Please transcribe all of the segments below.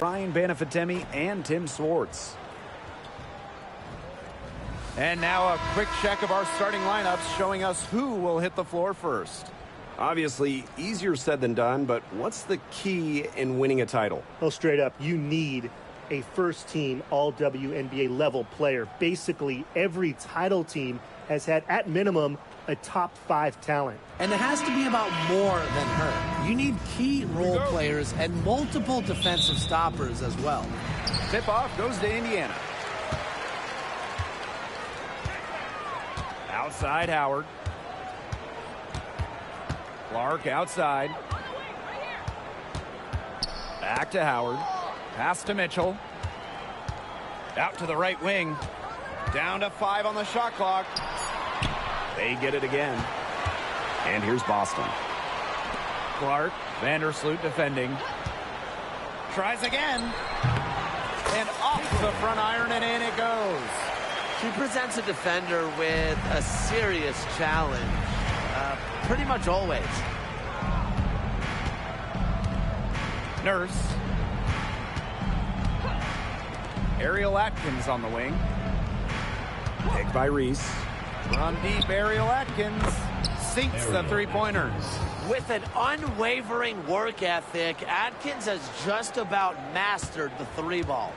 Ryan Banafitemi and Tim Swartz. And now a quick check of our starting lineups showing us who will hit the floor first. Obviously, easier said than done, but what's the key in winning a title? Well, straight up, you need a first-team all-WNBA level player. Basically, every title team has had, at minimum, a top 5 talent. And it has to be about more than her. You need key role players and multiple defensive stoppers as well. Tip-off goes to Indiana. Outside Howard. Clark outside. Back to Howard. Pass to Mitchell. Out to the right wing. Down to 5 on the shot clock. They get it again. And here's Boston. Clark, Vandersloot defending. Tries again. And off the front iron and in it goes. She presents a defender with a serious challenge. Pretty much always. Nurse. Ariel Atkins on the wing. Picked by Reese. Run deep, Ariel Atkins sinks the three-pointer. With an unwavering work ethic, Atkins has just about mastered the 3-ball.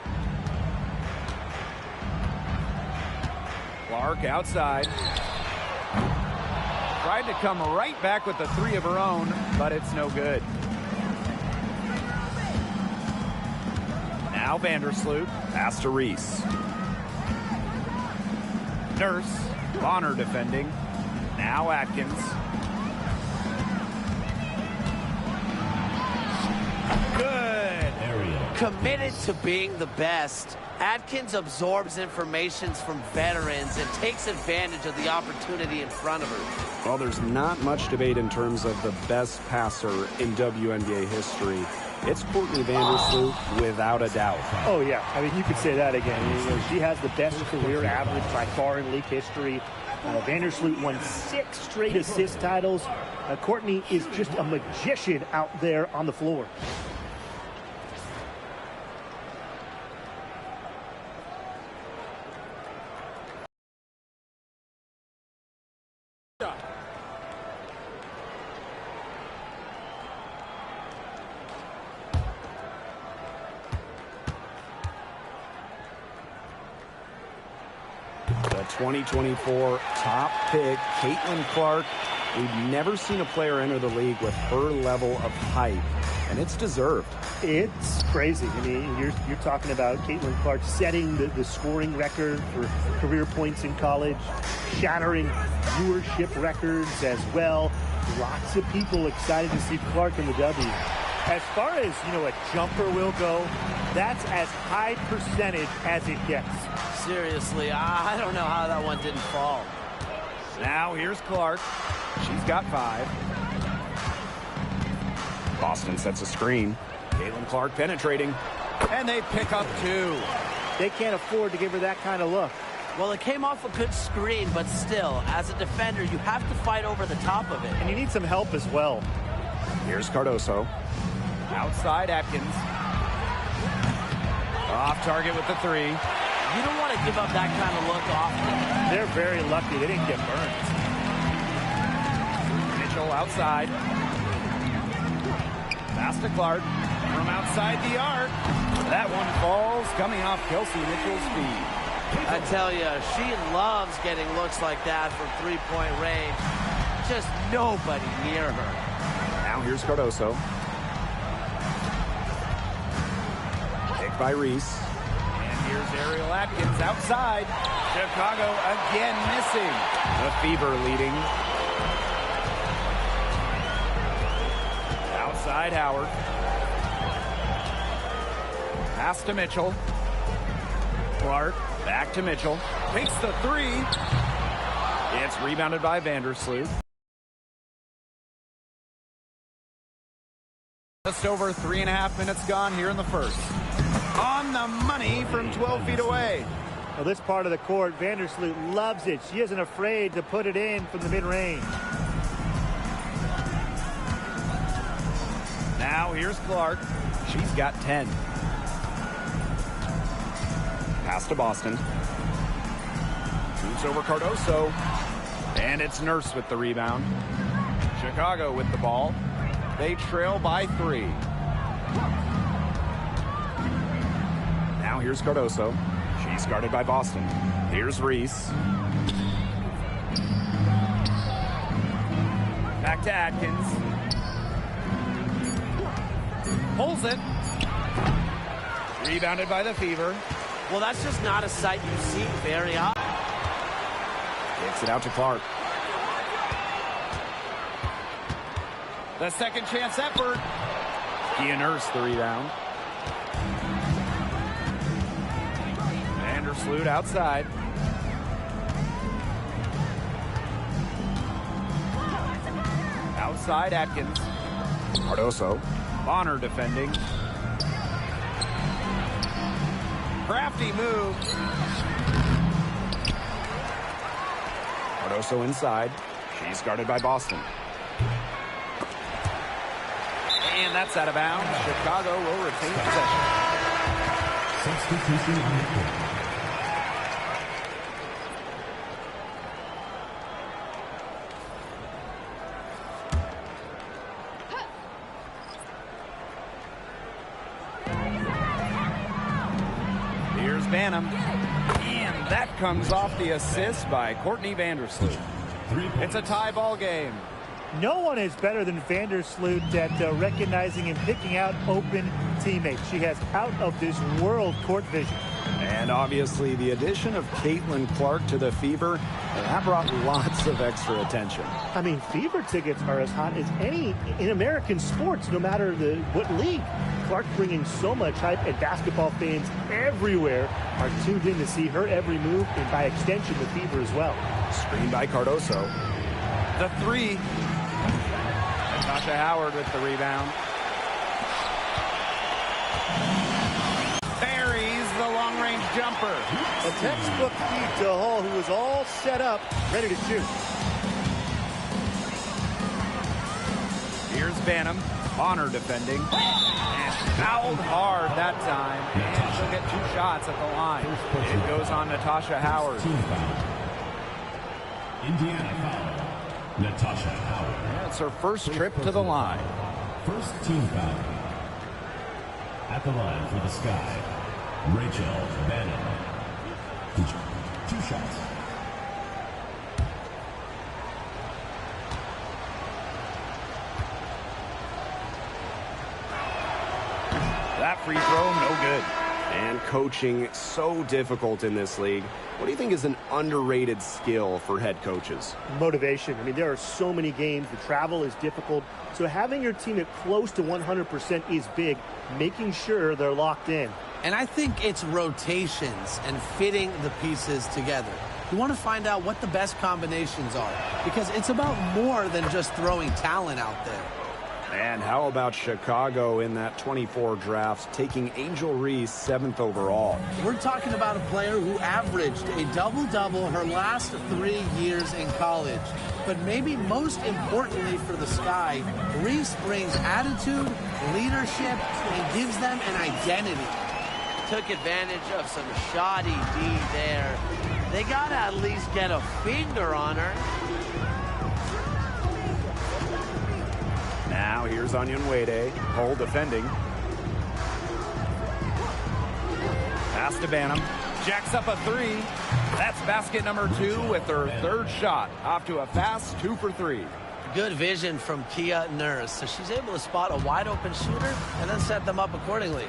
Clark outside. Tried to come right back with the 3 of her own, but it's no good. Now Vandersloot. Pass to Reese. Nurse. Bonner defending. Now Atkins. Good. Committed to being the best, Atkins absorbs information from veterans and takes advantage of the opportunity in front of her. Well, there's not much debate in terms of the best passer in WNBA history. It's Courtney Vandersloot without a doubt. Oh, yeah. I mean, you could say that again. She has the best career average by far in league history. Vandersloot won 6 straight assist titles. Courtney is just a magician out there on the floor. The 2024 top pick, Caitlin Clark. We've never seen a player enter the league with her level of hype, and it's deserved. It's crazy. I mean, you're talking about Caitlin Clark setting the scoring record for career points in college, shattering viewership records as well. Lots of people excited to see Clark in the W. As far as, a jumper will go, that's as high percentage as it gets. Seriously, I don't know how that one didn't fall. Now here's Clark. She's got 5. Boston sets a screen. Caitlin Clark penetrating. And they pick up 2. They can't afford to give her that kind of look. Well, it came off a good screen, but still, as a defender, you have to fight over the top of it. And you need some help as well. Here's Cardoso. Outside Atkins. Off target with the 3. You don't want to give up that kind of look often. They're very lucky they didn't get burned. Mitchell outside. Pass to Clark. From outside the arc. That one falls coming off Kelsey Mitchell's feet. I tell you, she loves getting looks like that from 3-point range. Just nobody near her. Now here's Cardoso. Picked by Reese. Here's Ariel Atkins outside. Chicago again missing. The Fever leading. Outside Howard. Pass to Mitchell. Clark back to Mitchell. Takes the 3. It's rebounded by Vandersloot. Just over 3.5 minutes gone here in the first. On the money from 12 feet away. Well, this part of the court, Vandersloot loves it. She isn't afraid to put it in from the mid-range. Now here's Clark. She's got 10. Pass to Boston. Moves over Cardoso. And it's Nurse with the rebound. Chicago with the ball. They trail by 3. Now here's Cardoso. She's guarded by Boston. Here's Reese. Back to Atkins. Pulls it. Rebounded by the Fever. Well, that's just not a sight you see very often. Kicks it out to Clark. The second chance effort. Kia Nurse the rebound. Vandersloot outside. Outside Atkins. Cardoso. Bonner defending. Crafty move. Cardoso inside. She's guarded by Boston. And that's out of bounds. Chicago will retain possession. Substitution on the court. Here's Banham. And that comes off the assist by Courtney Vandersloot. It's a tie ball game. No one is better than Vandersloot at recognizing and picking out open teammates. She has out-of-this-world court vision. And obviously the addition of Caitlin Clark to the Fever, that brought lots of extra attention. I mean, Fever tickets are as hot as any in American sports, no matter what league. Clark bringing so much hype, and basketball fans everywhere are tuned in to see her every move, and by extension, the Fever as well. Screen by Cardoso. The 3. Natasha Howard with the rebound. Buries the long-range jumper. A textbook feed to Hall, who was all set up, ready to shoot. Here's Banham. Bonner defending. And fouled hard that time. And she'll get 2 shots at the line. It goes on Natasha Howard. Team foul. Indiana foul. Natasha Howard. Yeah, it's her first trip to the line. First team foul. At the line for the Sky, Rachel Bannon. 2 shots. That free throw, no good. And coaching so difficult in this league. What do you think is an underrated skill for head coaches? Motivation. I mean, there are so many games. The travel is difficult. So having your team at close to 100% is big, making sure they're locked in. And I think it's rotations and fitting the pieces together. You want to find out what the best combinations are, because it's about more than just throwing talent out there. And how about Chicago in that 24 draft, taking Angel Reese 7th overall? We're talking about a player who averaged a double-double her last 3 years in college. But maybe most importantly for the Sky, Reese brings attitude, leadership, and gives them an identity. Took advantage of some shoddy D there. They got to at least get a finger on her. Now here's Onion Wade, Hull defending. Pass to Banham. Jacks up a 3. That's basket number 2 with her 3rd shot. Off to a fast 2 for 3. Good vision from Kia Nurse. So she's able to spot a wide open shooter and then set them up accordingly.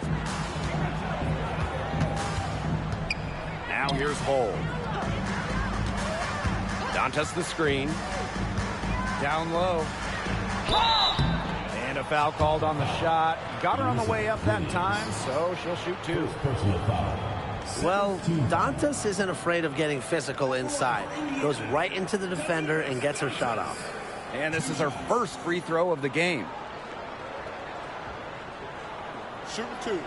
Now here's Hull. Dantas the screen. Down low. And a foul called on the shot. Got her on the way up that time, so she'll shoot 2. Personal foul. Well, Dantas isn't afraid of getting physical inside. Goes right into the defender and gets her shot off. And this is her first free throw of the game. Shooting 2.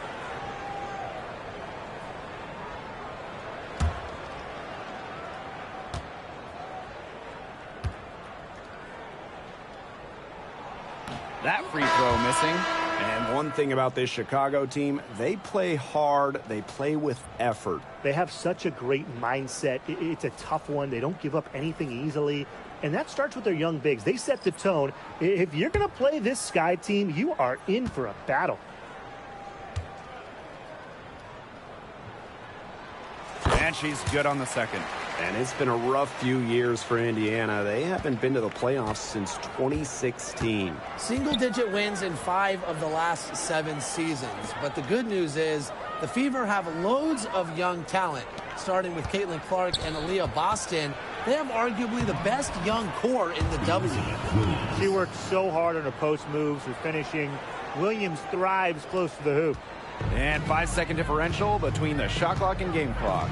That free throw missing. And one thing about this Chicago team, they play hard, they play with effort. They have such a great mindset. It's a tough one. They don't give up anything easily. And that starts with their young bigs. They set the tone. If you're going to play this Sky team, you are in for a battle. And she's good on the second. And it's been a rough few years for Indiana. They haven't been to the playoffs since 2016. Single-digit wins in 5 of the last 7 seasons. But the good news is the Fever have loads of young talent, starting with Caitlin Clark and Aaliyah Boston. They have arguably the best young core in the W. She worked so hard on her post moves, her finishing. Williams thrives close to the hoop. And 5-second differential between the shot clock and game clock.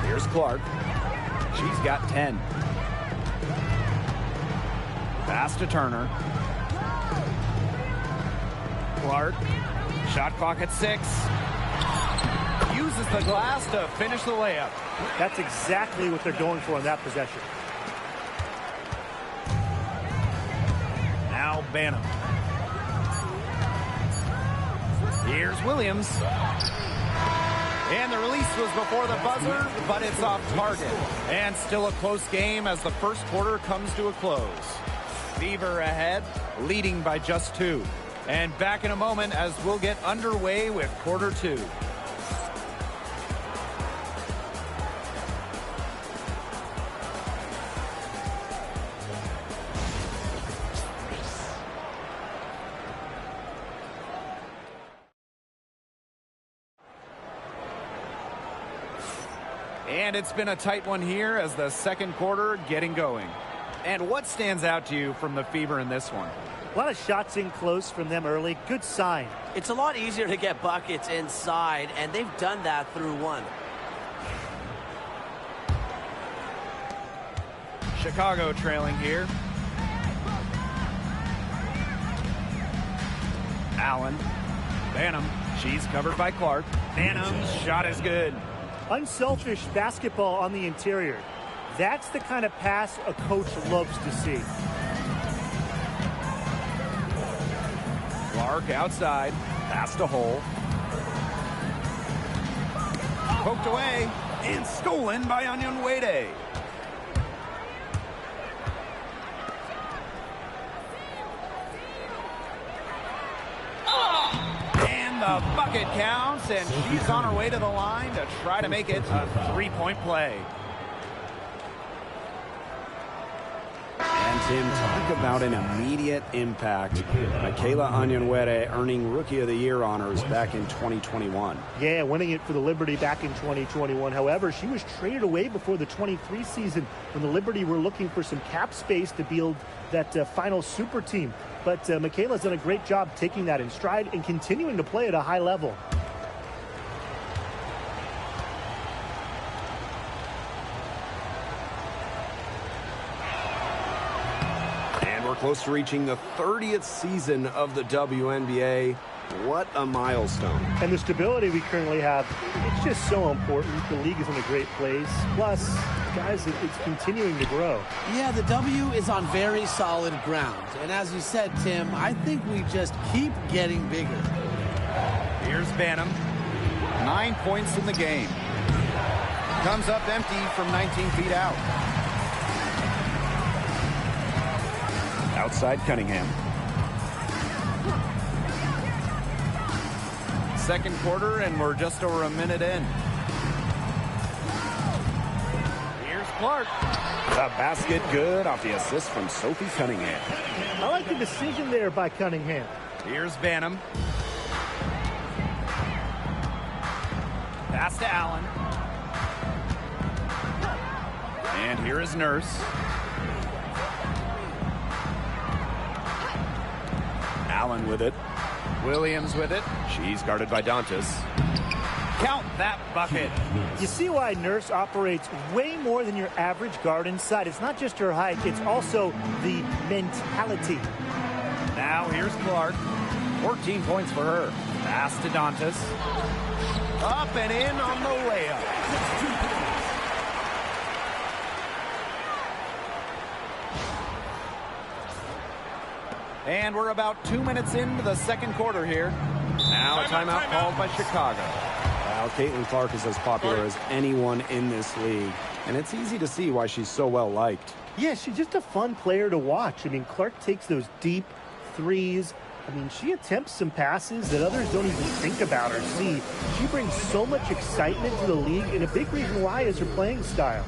Here's Clark. She's got 10. Pass to Turner. Clark. Shot clock at 6. Uses the glass to finish the layup. That's exactly what they're going for in that possession. Now Banham. Here's Williams. And the release was before the buzzer, but it's off target. And still a close game as the first quarter comes to a close. Fever ahead, leading by just 2. And back in a moment as we'll get underway with quarter 2. And it's been a tight one here as the second quarter getting going. And what stands out to you from the Fever in this one? A lot of shots in close from them early. Good sign. It's a lot easier to get buckets inside, and they've done that through 1. Chicago trailing here. Allen. Banham. She's covered by Clark. Banham's shot is good. Unselfish basketball on the interior. That's the kind of pass a coach loves to see. Clark outside. Pass to Hole. Poked away. And stolen by Onyenwere. The bucket counts, and she's on her way to the line to try to make it a 3-point play. And Tim, talk about an immediate impact. Michaela Onyenwere earning Rookie of the Year honors back in 2021. Yeah, winning it for the Liberty back in 2021. However, she was traded away before the 23 season when the Liberty were looking for some cap space to build that final super team. But Michaela's done a great job taking that in stride and continuing to play at a high level. And we're close to reaching the 30th season of the WNBA. What a milestone. And the stability we currently have, it's just so important. The league is in a great place. Plus, guys, it's continuing to grow. Yeah, the W is on very solid ground. And as you said, Tim, I think we just keep getting bigger. Here's Banham. 9 points in the game. Comes up empty from 19 feet out. Outside Cunningham. Second quarter, and we're just over a minute in. Here's Clark. The basket good off the assist from Sophie Cunningham. I like the decision there by Cunningham. Here's Banham. Pass to Allen. And here is Nurse. Allen with it. Williams with it. She's guarded by Dantas. Count that bucket. You see why Nurse operates way more than your average guard inside. It's not just her height, it's also the mentality. Now here's Clark. 14 points for her. Pass to Dantas. Up and in on the layup. And we're about 2 minutes into the second quarter here. Now a timeout called by Chicago. Well, Caitlin Clark is as popular as anyone in this league, and it's easy to see why she's so well liked. Yeah, she's just a fun player to watch. I mean, Clark takes those deep threes. I mean, she attempts some passes that others don't even think about or see. She brings so much excitement to the league, and a big reason why is her playing style.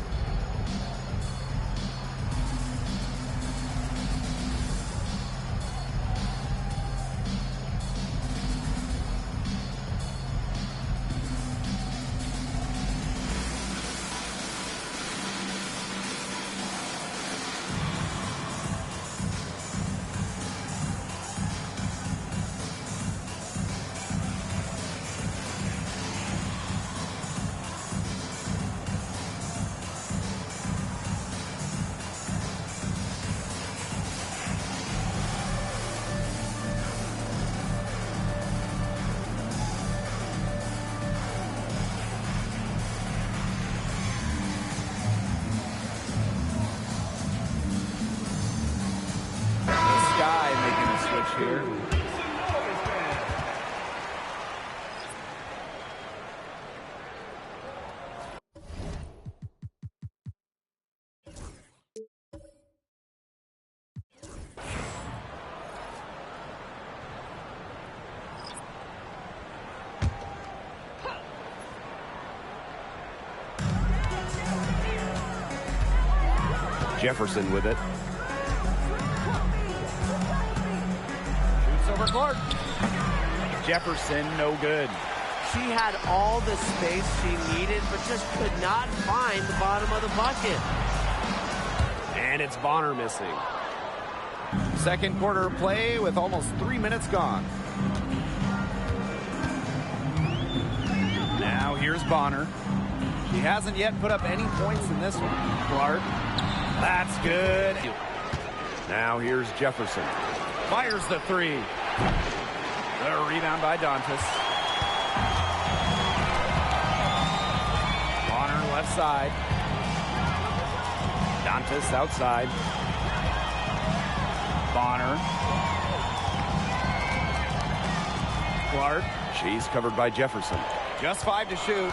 Here. Jefferson with it. Over Clark. Jefferson, no good. She had all the space she needed, but just could not find the bottom of the bucket. And it's Bonner missing. Second quarter play with almost 3 minutes gone. Now here's Bonner. She hasn't yet put up any points in this one. Clark. That's good. Now here's Jefferson. Fires the three. The rebound by Dantas. Bonner left side. Dantas outside. Bonner. Clark. She's covered by Jefferson. Just 5 to shoot.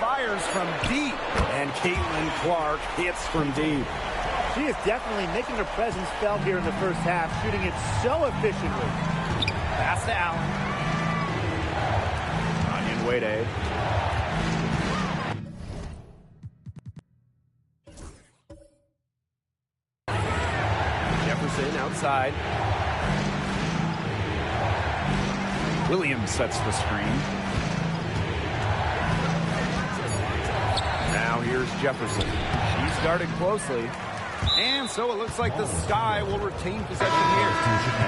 Fires from deep. And Caitlin Clark hits from deep. She is definitely making her presence felt here in the first half, shooting it so efficiently. Pass to Allen. Onion Wade. Jefferson outside. Williams sets the screen. Now here's Jefferson. She started closely. And so it looks like the Sky will retain possession here.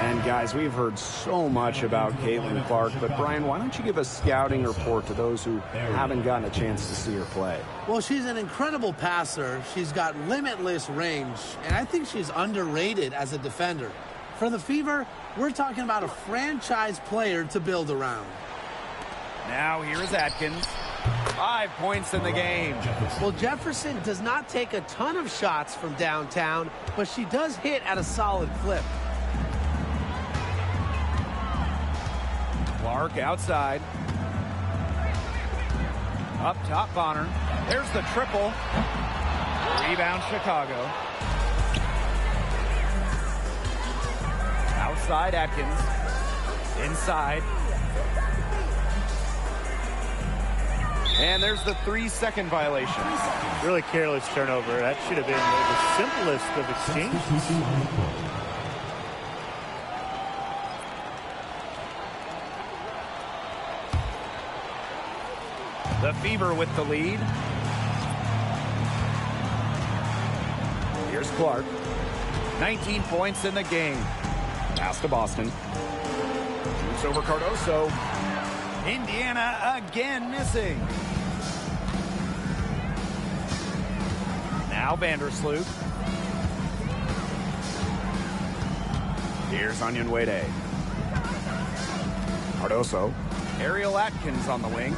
And guys, we've heard so much about Caitlin Clark, but Brian, why don't you give a scouting report to those who haven't gotten a chance to see her play? Well, she's an incredible passer. She's got limitless range, and I think she's underrated as a defender. For the Fever, we're talking about a franchise player to build around. Now here's Atkins. 5 points in the game. Well, Jefferson does not take a ton of shots from downtown, but she does hit at a solid clip. Clark outside. Up top, Bonner. There's the triple. Rebound, Chicago. Outside, Atkins. Inside. And there's the 3-second violation. Really careless turnover. That should have been the simplest of exchanges. The Fever with the lead. Here's Clark. 19 points in the game. Pass to Boston. Shoots over Cardoso. Indiana again missing. Now Vandersloot. Here's Onion Wade. Cardoso. Ariel Atkins on the wing.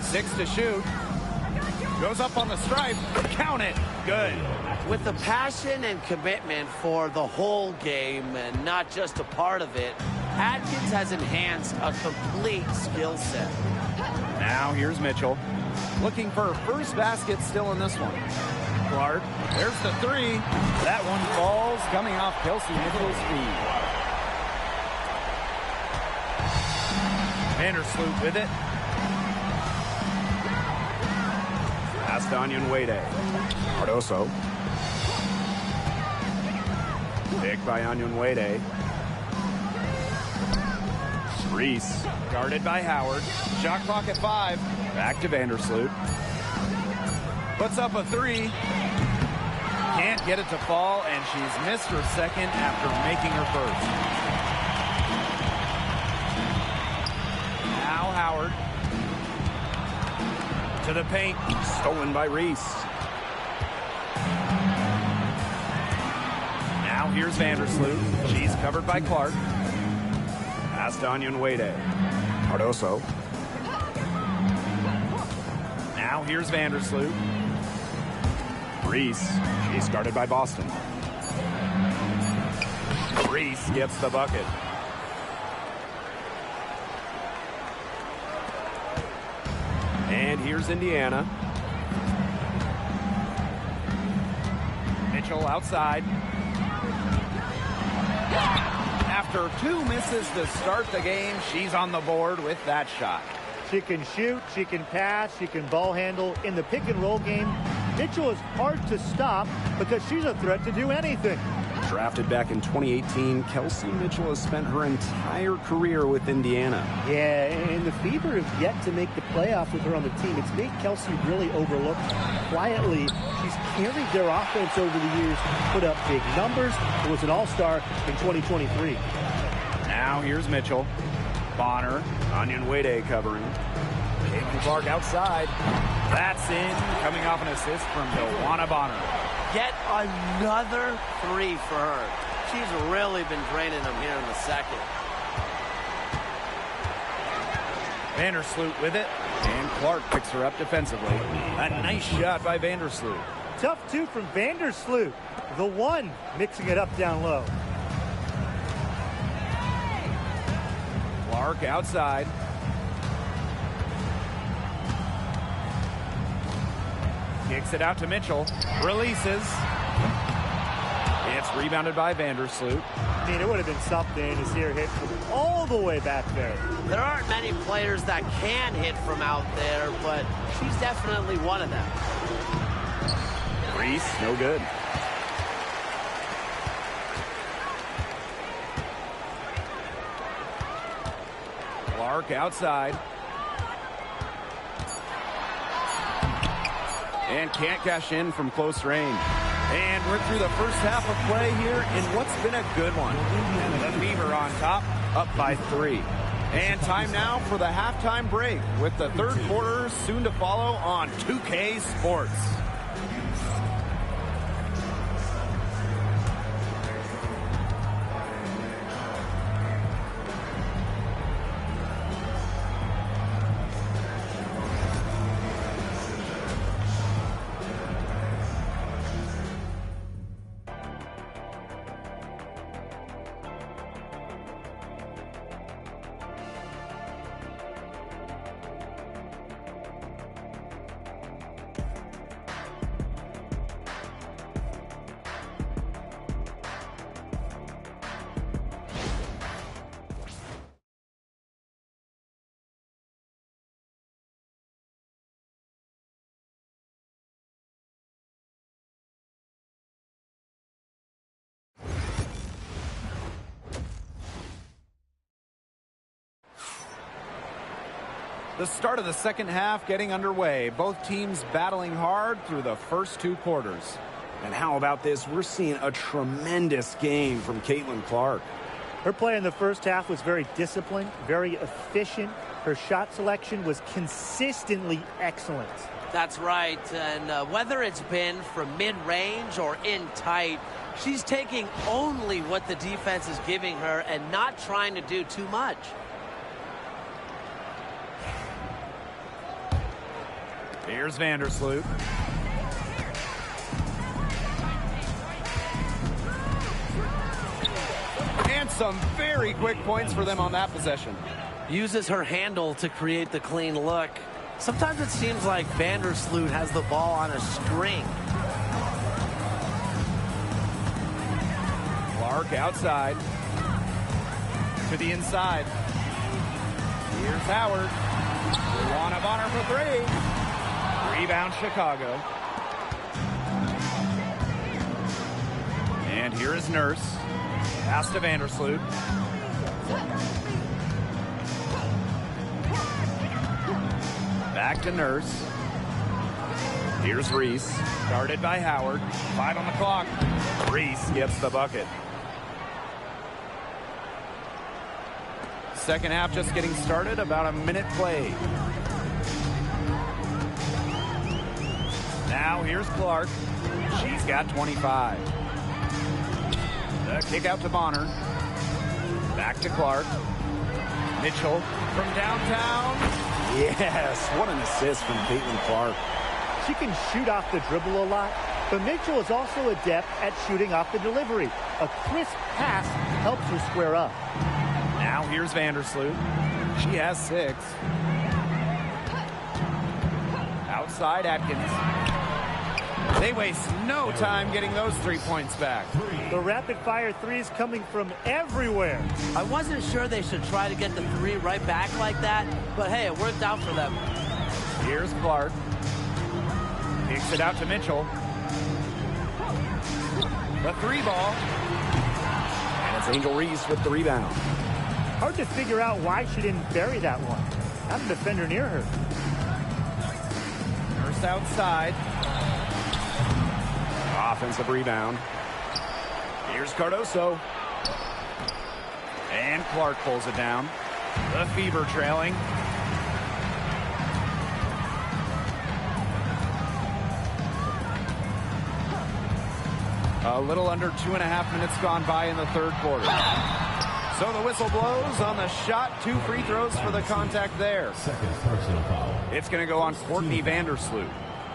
6 to shoot. Goes up on the stripe. Count it. Good. With the passion and commitment for the whole game and not just a part of it, Atkins has enhanced a complete skill set. Now here's Mitchell. Looking for her first basket still in this one. Clark, there's the three. That one falls, coming off Kelsey Mitchell's feet. Vandersloot with it. Pass to Onyenwere. Cardoso. Pick by Onyenwere. Reese. Guarded by Howard. Shot clock at 5. Back to Vandersloot. Puts up a three. Can't get it to fall, and she's missed her second after making her first. Now Howard. To the paint. Stolen by Reese. Now here's Vandersloot. She's covered by Clark. Pass to Onyenwere. Cardoso. Now here's Vandersloot. Reese. She's guarded by Boston. Reese gets the bucket. And here's Indiana. Mitchell outside. After 2 misses to start the game, she's on the board with that shot. She can shoot, she can pass, she can ball handle. In the pick and roll game, Mitchell is hard to stop because she's a threat to do anything. Drafted back in 2018, Kelsey Mitchell has spent her entire career with Indiana. Yeah, and the Fever have yet to make the playoffs with her on the team. It's made Kelsey really overlooked. Quietly, she's carried their offense over the years, put up big numbers, and was an all-star in 2023. Now here's Mitchell. Bonner. Onyenwere covering. Caitlin Clark outside. That's in, coming off an assist from Joanna Bonner. Yet another three for her. She's really been draining them here in the second. Vandersloot with it, and Clark picks her up defensively. A nice shot by Vandersloot. Tough two from Vandersloot. The one mixing it up down low. Clark outside. Kicks it out to Mitchell. Releases. It's rebounded by Vandersloot. I mean, it would have been something to see her hit from all the way back there. There aren't many players that can hit from out there, but she's definitely one of them. Reese, no good. Clark outside. And can't cash in from close range. And we're through the first half of play here in what's been a good one. The Fever on top, up by 3. And time now for the halftime break with the third quarter soon to follow on 2K Sports. The start of the second half getting underway. Both teams battling hard through the first 2 quarters. And how about this? We're seeing a tremendous game from Caitlin Clark. Her play in the first half was very disciplined, very efficient. Her shot selection was consistently excellent. That's right, and whether it's been from mid-range or in tight, she's taking only what the defense is giving her and not trying to do too much. Here's Vandersloot. And some very quick points for them on that possession. Uses her handle to create the clean look. Sometimes it seems like Vandersloot has the ball on a string. Clark outside. To the inside. Here's Howard. Wand of honor for three. Rebound Chicago. And here is Nurse. Pass to Vandersloot. Back to Nurse. Here's Reese. Guarded by Howard. 5 on the clock. Reese gets the bucket. Second half just getting started. About a minute played. Now here's Clark. She's got 25. The kick out to Bonner. Back to Clark. Mitchell from downtown. Yes, what an assist from Caitlin Clark. She can shoot off the dribble a lot, but Mitchell is also adept at shooting off the delivery. A crisp pass helps her square up. Now here's Vandersloot. She has 6. Outside Atkins. They waste no time getting those 3 points back. The rapid-fire threes coming from everywhere. I wasn't sure they should try to get the 3 right back like that, but hey, it worked out for them. Here's Clark. Kicks it out to Mitchell. The 3 ball. And it's Angel Reese with the rebound. Hard to figure out why she didn't bury that one. Not a defender near her. Nurse outside. Offensive rebound. Here's Cardoso. And Clark pulls it down. The Fever trailing. A little under 2.5 minutes gone by in the third quarter. So the whistle blows on the shot. 2 free throws for the contact there. Second personal foul. It's going to go on Courtney Vandersloot.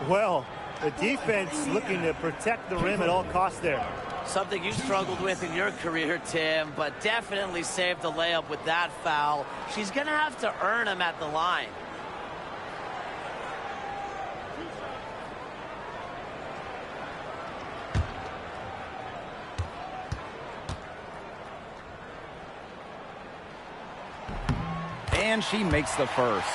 Well, the defense looking to protect the rim at all costs there. Something you struggled with in your career, Tim, but definitely saved the layup with that foul. She's going to have to earn him at the line. And she makes the first.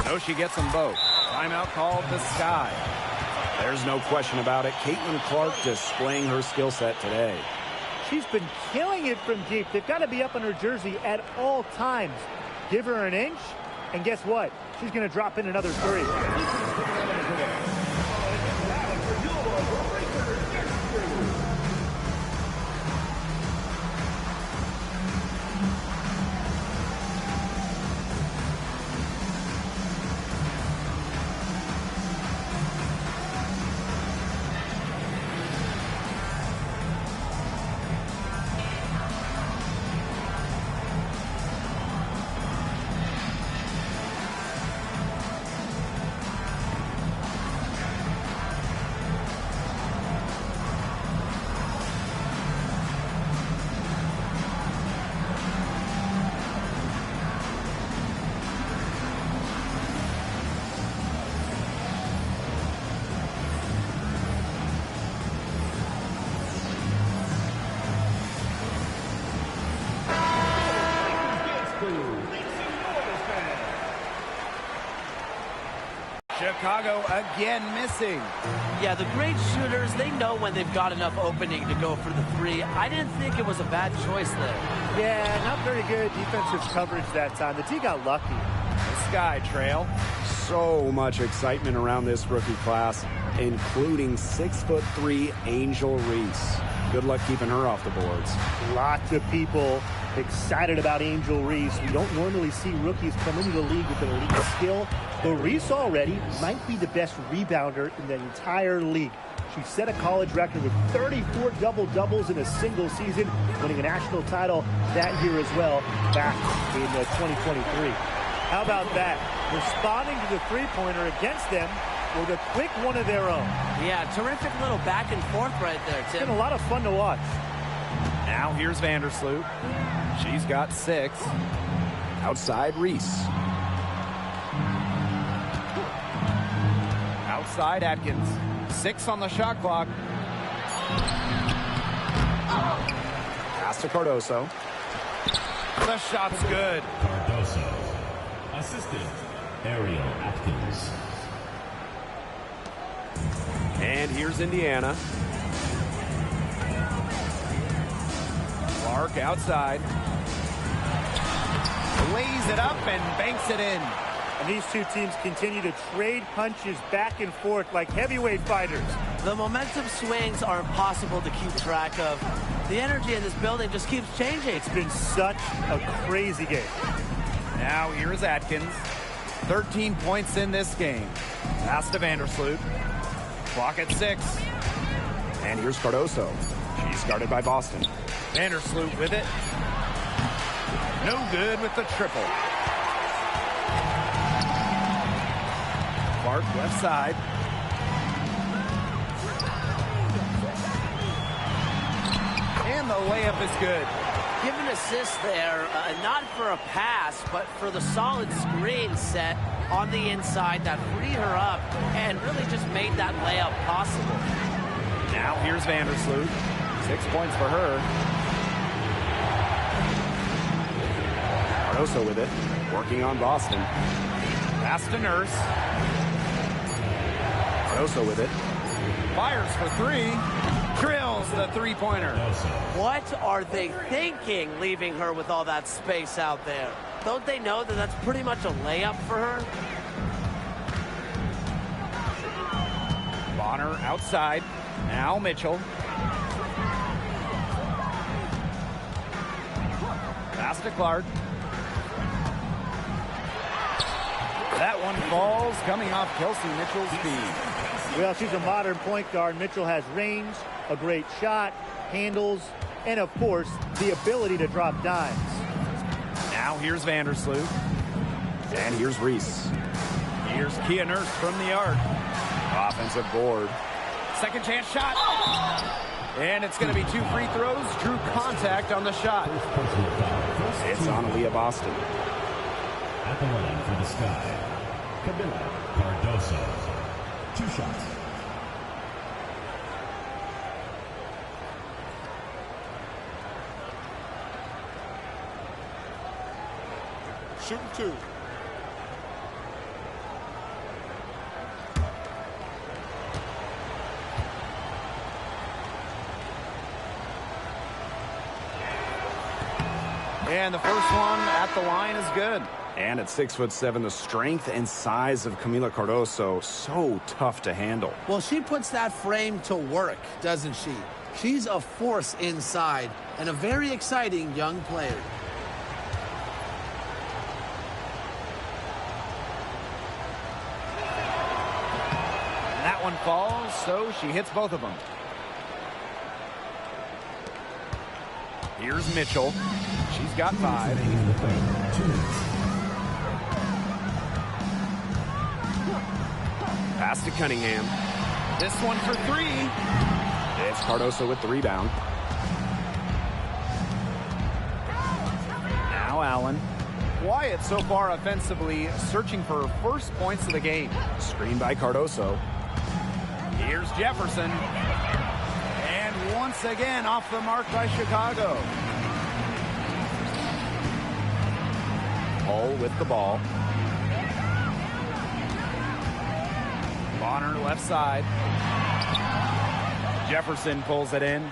No, she gets them both. Timeout called the Sky. There's no question about it. Caitlin Clark displaying her skill set today. She's been killing it from deep. They've got to be up on her jersey at all times. Give her an inch, and guess what? She's going to drop in another 3. Chicago again missing. Yeah, the great shooters, they know when they've got enough opening to go for the 3. I didn't think it was a bad choice there. Yeah, not very good defensive coverage that time. The D got lucky. The Sky trail. So much excitement around this rookie class, including 6'3" Angel Reese. Good luck keeping her off the boards. Lots of people Excited about Angel Reese. We don't normally see rookies come into the league with an elite skill, but Reese already might be the best rebounder in the entire league. She set a college record with 34 double-doubles in a single season, winning a national title that year as well, back in 2023. How about that? Responding to the three-pointer against them with a quick one of their own. Yeah, terrific little back and forth right there, Tim. It's been a lot of fun to watch. Now here's Vandersloot. She's got 6. Outside Reese. Outside Atkins. 6 on the shot clock. Pass to Cardoso. The shot's good. Cardoso. Assistant, Ariel Atkins. And here's Indiana. Clark outside. Lays it up and banks it in. And these two teams continue to trade punches back and forth like heavyweight fighters. The momentum swings are impossible to keep track of. The energy in this building just keeps changing. It's been such a crazy game. Now here's Atkins. 13 points in this game. Pass to Vandersloot. Clock at 6. And here's Cardoso. She's guarded by Boston. Vandersloot with it. No good with the triple. Clark left side. And the layup is good. Give an assist there, not for a pass, but for the solid screen set on the inside that freed her up and really just made that layup possible. Now here's Vandersloot. 6 points for her. Cardoso with it. Working on Boston. Pass to Nurse. Cardoso with it. Fires for 3. Drills the three-pointer. What are they thinking, leaving her with all that space out there? Don't they know that that's pretty much a layup for her? Bonner outside. Now Mitchell. Pass to Clark. That one falls, coming off Kelsey Mitchell's feet. Well, she's a modern point guard. Mitchell has range, a great shot, handles, and of course, the ability to drop dimes. Now here's Vandersloot. And here's Reese. Here's Kia Nurse from the arc. Offensive board. Second chance shot. And it's going to be 2 free throws. Drew contact on the shot. It's on Aaliyah Boston. At the line for the Sky, Camila Cardoso. 2 shots. Shooting 2. And the first one at the line is good. And at 6'7", the strength and size of Camila Cardoso, so tough to handle. Well, she puts that frame to work, doesn't she? She's a force inside and a very exciting young player. That one falls, so she hits both of them. Here's Mitchell. She's got 5. Pass to Cunningham. This one for 3. It's Cardoso with the rebound. Now Allen. Wyatt so far offensively searching for her first points of the game. Screen by Cardoso. Here's Jefferson. And once again off the mark by Chicago. Hull with the ball. Bonner left side. Jefferson pulls it in.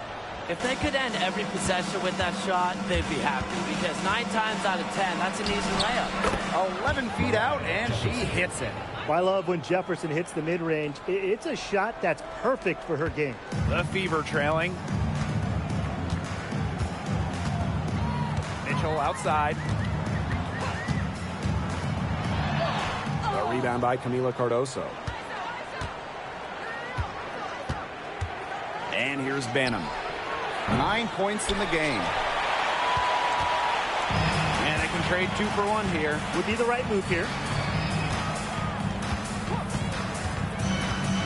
If they could end every possession with that shot, they'd be happy because 9 times out of 10, that's an easy layup. 11 feet out, and she hits it. I love when Jefferson hits the mid-range. It's a shot that's perfect for her game. The Fever trailing. Mitchell outside. A rebound by Camila Cardoso. And here's Banham. 9 points in the game. And they can trade 2 for 1 here. Would be the right move here.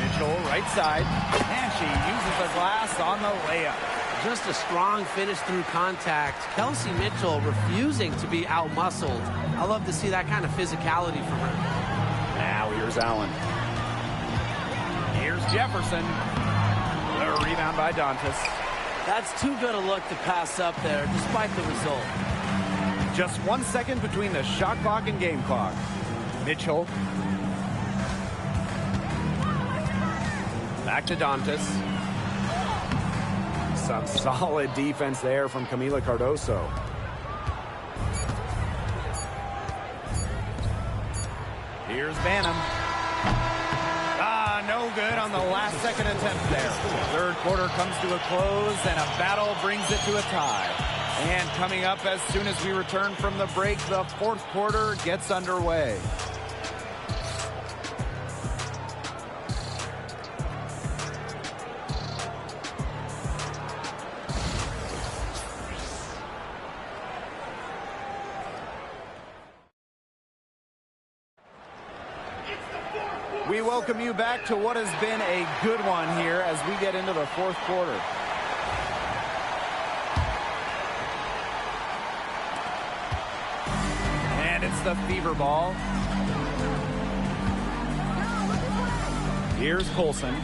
Mitchell right side. And she uses the glass on the layup. Just a strong finish through contact. Kelsey Mitchell refusing to be out-muscled. I love to see that kind of physicality from her. Now here's Allen. Here's Jefferson. A rebound by Dantas. That's too good a look to pass up there, despite the result. Just 1 second between the shot clock and game clock. Mitchell. Back to Dantas. Some solid defense there from Camila Cardoso. Here's Banham. No good on the last second attempt there. Third quarter comes to a close, and a battle brings it to a tie. And coming up as soon as we return from the break, the fourth quarter gets underway. We welcome you back to what has been a good one here as we get into the fourth quarter. And it's the Fever ball. Here's Colson.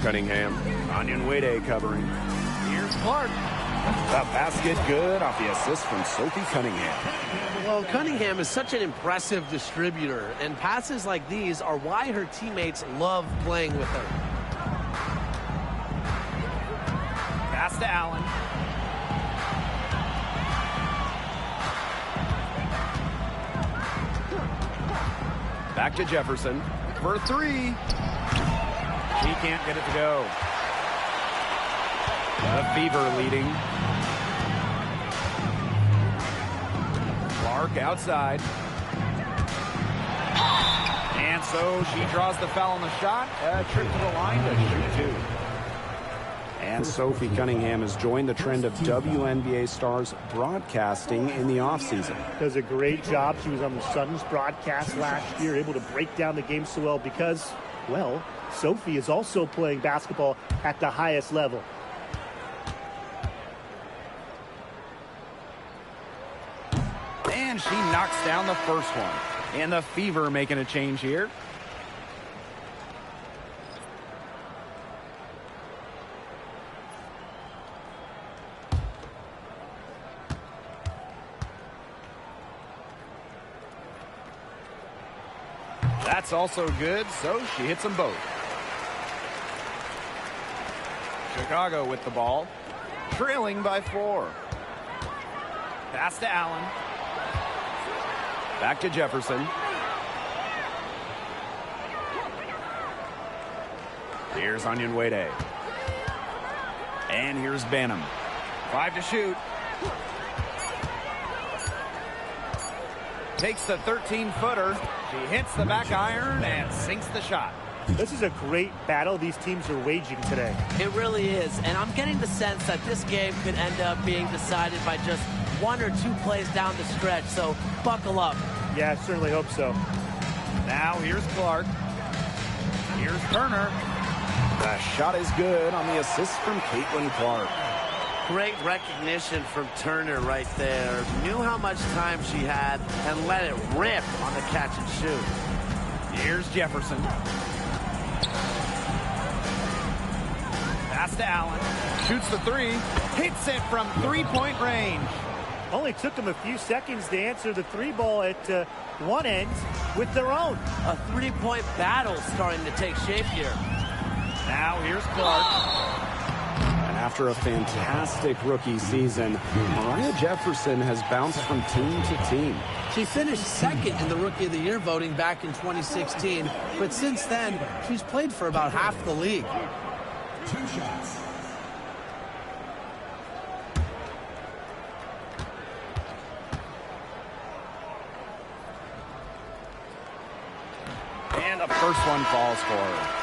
Cunningham. Onyenwere covering. Here's Clark. The basket good off the assist from Sophie Cunningham. Well, Cunningham is such an impressive distributor, and passes like these are why her teammates love playing with her. Pass to Allen. Back to Jefferson for 3. She can't get it to go. The Fever leading. Clark outside. And so she draws the foul on the shot. A trip to the line to shoot 2. And Sophie Cunningham has joined the trend of WNBA stars broadcasting in the offseason. Does a great job. She was on the Suns broadcast last year, able to break down the game so well because, well, Sophie is also playing basketball at the highest level. And she knocks down the first one. And the Fever making a change here. That's also good, so she hits them both. Chicago with the ball, trailing by 4. Pass to Allen. Back to Jefferson. Here's Onyenwere. And here's Banham. 5 to shoot. Takes the 13-footer. She hits the back iron and sinks the shot. This is a great battle these teams are waging today. It really is, and I'm getting the sense that this game could end up being decided by just 1 or 2 plays down the stretch, so buckle up. Yeah, I certainly hope so. Now here's Clark. Here's Turner. The shot is good on the assist from Caitlin Clark. Great recognition from Turner right there. Knew how much time she had and let it rip on the catch and shoot. Here's Jefferson. Pass to Allen. Shoots the 3. Hits it from 3-point range. Only took them a few seconds to answer the 3 ball at one end with their own. A 3-point battle starting to take shape here. Now here's Clark. And after a fantastic rookie season, Mariah Jefferson has bounced from team to team. She finished second in the Rookie of the Year voting back in 2016, but since then, she's played for about half the league. 2 shots. And the first one falls for her.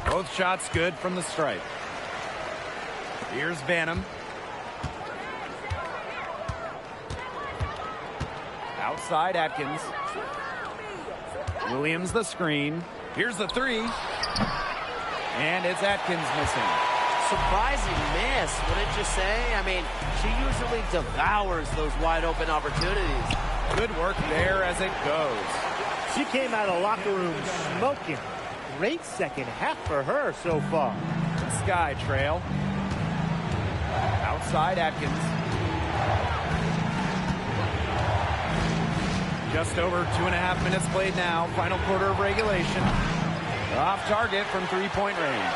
Both shots good from the stripe. Here's Banham. Outside Atkins. Williams the screen. Here's the three. And it's Atkins missing. Surprising miss, wouldn't you say? I mean, she usually devours those wide open opportunities. Good work there as it goes. She came out of the locker room smoking. Great second half for her so far. Sky trail. Outside Atkins. Just over 2.5 minutes played now. Final quarter of regulation. Off target from three-point range.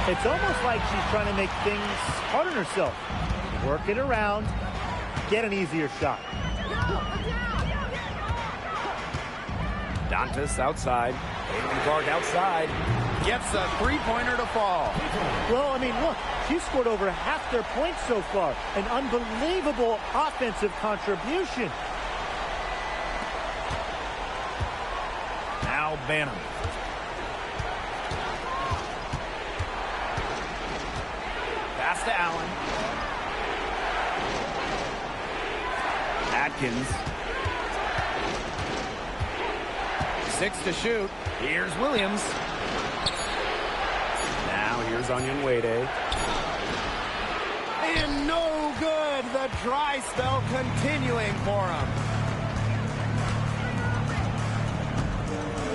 It's almost like she's trying to make things hard on herself. Work it around. Get an easier shot. Dantas outside. Caitlin Clark outside. Gets a three-pointer to fall. Well, I mean, look, she's scored over half their points so far. An unbelievable offensive contribution. Now Banham. Pass to Allen. Atkins. 6 to shoot. Here's Williams. Now here's Onyenwere. And no good. The dry spell continuing for him.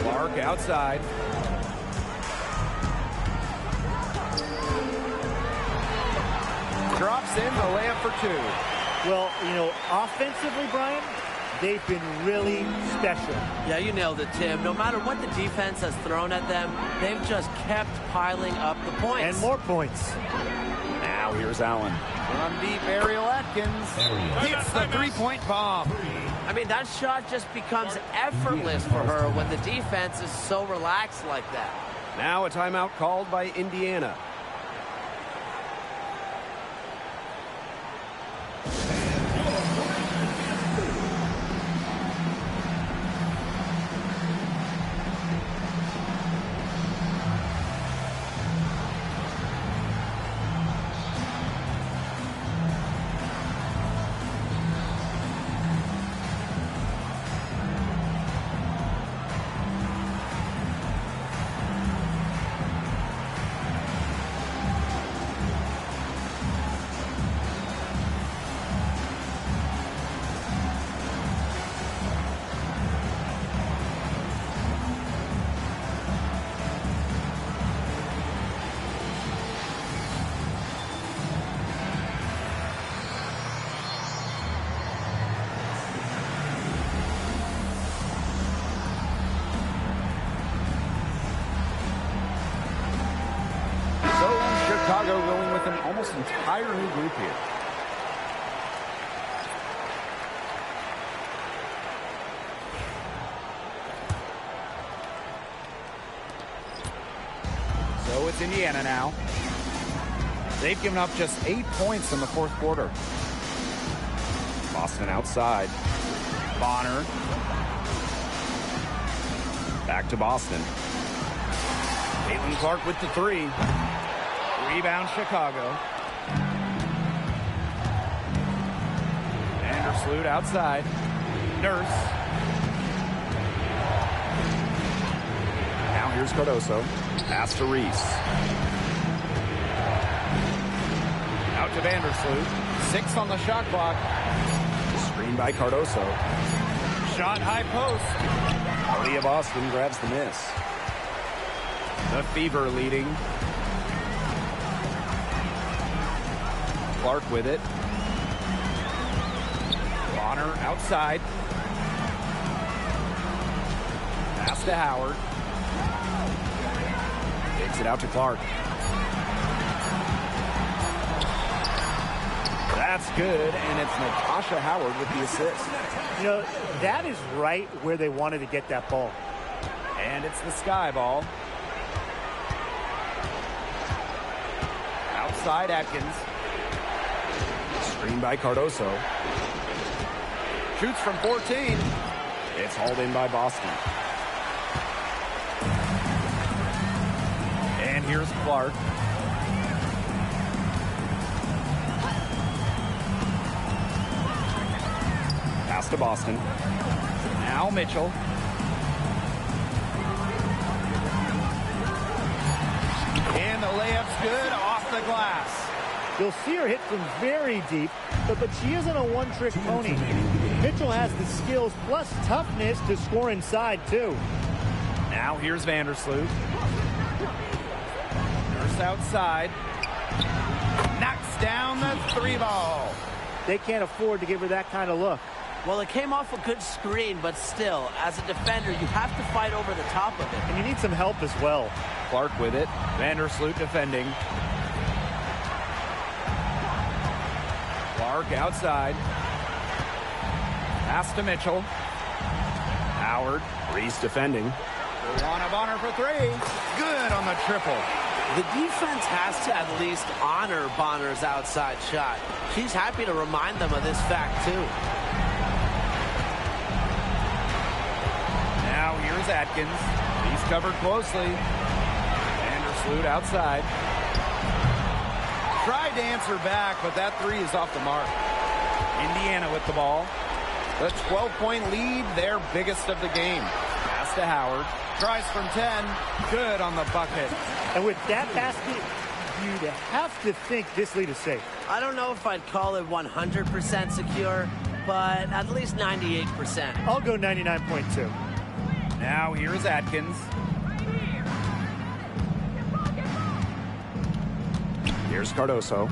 Clark outside. Drops in the layup for two. Well, you know, offensively, Brian, they've been really special. Yeah, you nailed it, Tim. No matter what the defense has thrown at them, they've just kept piling up the points. And more points. Now here's Allen. From deep, Ariel Atkins hits the three-point bomb. I mean, that shot just becomes effortless for her when the defense is so relaxed like that. Now a timeout called by Indiana. Chicago going with an almost entire new group here. So it's Indiana now. They've given up just 8 points in the fourth quarter. Boston outside. Bonner. Back to Boston. Caitlin Clark with the three. Rebound Chicago. Vandersloot outside. Nurse. Now here's Cardoso. Pass to Reese. Out to Vandersloot. 6 on the shot clock. Screen by Cardoso. Shot high post. Leah Boston grabs the miss. The Fever leading. Clark with it. Bonner outside. Pass to Howard. Takes it out to Clark. That's good, and it's Natasha Howard with the assist. You know, that is right where they wanted to get that ball. And it's the Sky ball. Outside Atkins. Screen by Cardoso. Shoots from 14. It's hauled in by Boston. And here's Clark. Pass to Boston. Now Mitchell. And the layup's good off the glass. You'll see her hit from very deep, but she isn't a one-trick pony. Mitchell has the skills plus toughness to score inside, too. Now here's Vandersloot. Nurse outside. Knocks down the 3-ball. They can't afford to give her that kind of look. Well, it came off a good screen, but still, as a defender, you have to fight over the top of it. And you need some help as well. Clark with it. Vandersloot defending. Clark outside. Pass to Mitchell. Howard. Reese defending. One of honor for 3. Good on the triple. The defense has to at least honor Bonner's outside shot. She's happy to remind them of this fact, too. Now here's Atkins. He's covered closely. Vandersloot outside. Tried to answer back, but that 3 is off the mark. Indiana with the ball. The 12-point lead, their biggest of the game. Pass to Howard. Tries from 10. Good on the bucket. And with that basket, you'd have to think this lead is safe. I don't know if I'd call it 100% secure, but at least 98%. I'll go 99.2. Now here's Atkins. Here's Cardoso.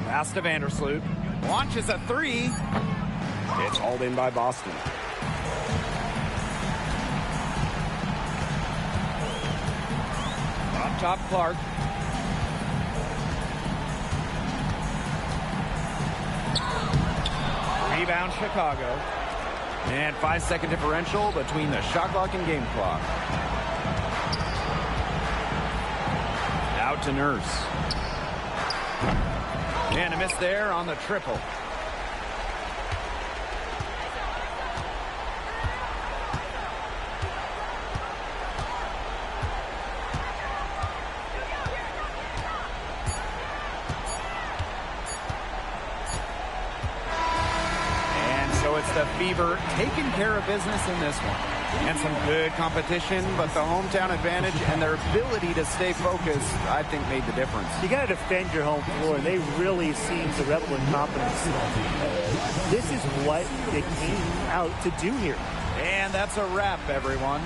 Pass to Vandersloot. Launches a 3. It's hauled in by Boston. Up top, Clark. Rebound, Chicago. And 5-second differential between the shot clock and game clock. Out to Nurse. And a miss there on the triple. It's the Fever taking care of business in this one. And some good competition, but the hometown advantage and their ability to stay focused, I think, made the difference. You got to defend your home floor, and they really seem to revel in confidence. This is what they came out to do here. And that's a wrap, everyone.